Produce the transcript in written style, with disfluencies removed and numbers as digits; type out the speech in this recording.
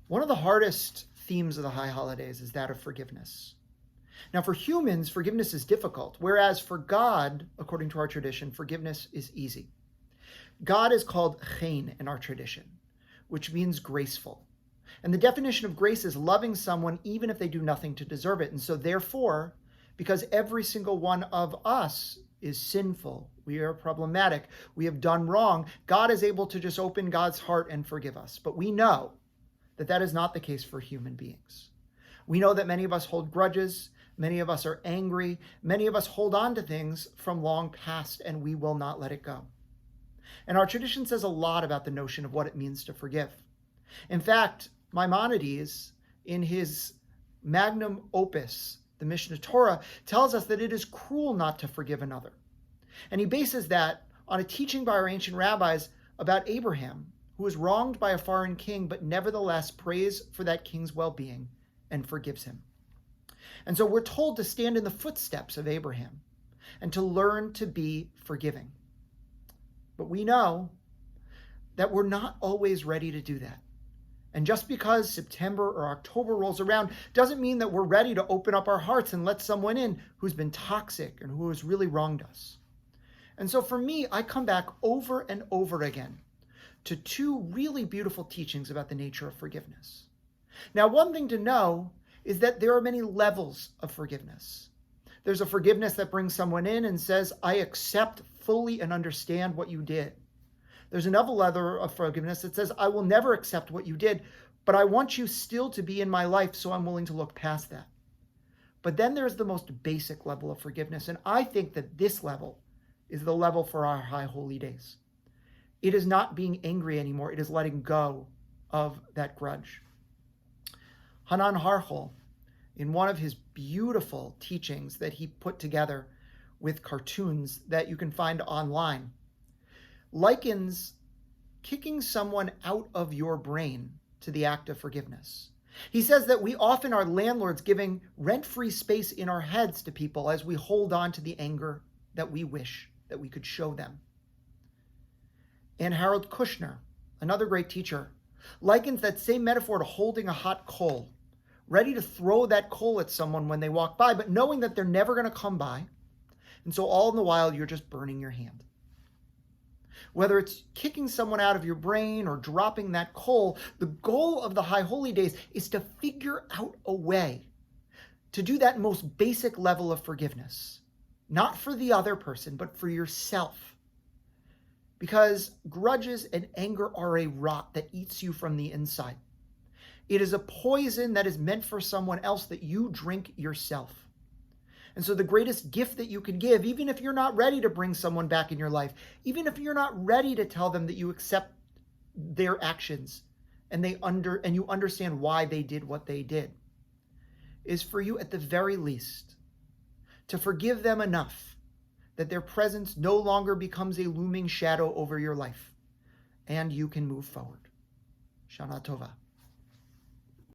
One of the hardest themes of the high holidays is that of forgiveness. Now, for humans, forgiveness is difficult, whereas for God, according to our tradition, forgiveness is easy. God is called chen in our tradition, which means graceful. And the definition of grace is loving someone even if they do nothing to deserve it. And so therefore, because every single one of us is sinful, we are problematic, we have done wrong, God is able to just open God's heart and forgive us. But we know that that is not the case for human beings. We know that many of us hold grudges, many of us are angry, many of us hold on to things from long past, and we will not let it go. And our tradition says a lot about the notion of what it means to forgive. In fact, Maimonides, in his magnum opus, the Mishnah Torah, tells us that it is cruel not to forgive another. And he bases that on a teaching by our ancient rabbis about Abraham, who was wronged by a foreign king, but nevertheless prays for that king's well-being and forgives him. And so we're told to stand in the footsteps of Abraham and to learn to be forgiving. But we know that we're not always ready to do that. And just because September or October rolls around doesn't mean that we're ready to open up our hearts and let someone in who's been toxic and who has really wronged us. And so for me, I come back over and over again to two really beautiful teachings about the nature of forgiveness. Now, one thing to know is that there are many levels of forgiveness. There's a forgiveness that brings someone in and says, I accept fully and understand what you did. There's another level of forgiveness that says, I will never accept what you did, but I want you still to be in my life, so I'm willing to look past that. But then there's the most basic level of forgiveness, and I think that this level is the level for our high holy days. It is not being angry anymore. It is letting go of that grudge. Hanan Harchel, in one of his beautiful teachings that he put together with cartoons that you can find online, likens kicking someone out of your brain to the act of forgiveness. He says that we often are landlords giving rent-free space in our heads to people as we hold on to the anger that we wish that we could show them. And Harold Kushner, another great teacher, likens that same metaphor to holding a hot coal, ready to throw that coal at someone when they walk by, but knowing that they're never going to come by. And so all in the while, you're just burning your hand. Whether it's kicking someone out of your brain or dropping that coal, the goal of the High Holy Days is to figure out a way to do that most basic level of forgiveness. Not for the other person, but for yourself. Because grudges and anger are a rot that eats you from the inside. It is a poison that is meant for someone else that you drink yourself. And so the greatest gift that you can give, even if you're not ready to bring someone back in your life, even if you're not ready to tell them that you accept their actions and you understand why they did what they did, is for you at the very least to forgive them enough that their presence no longer becomes a looming shadow over your life and you can move forward. Shana Tova.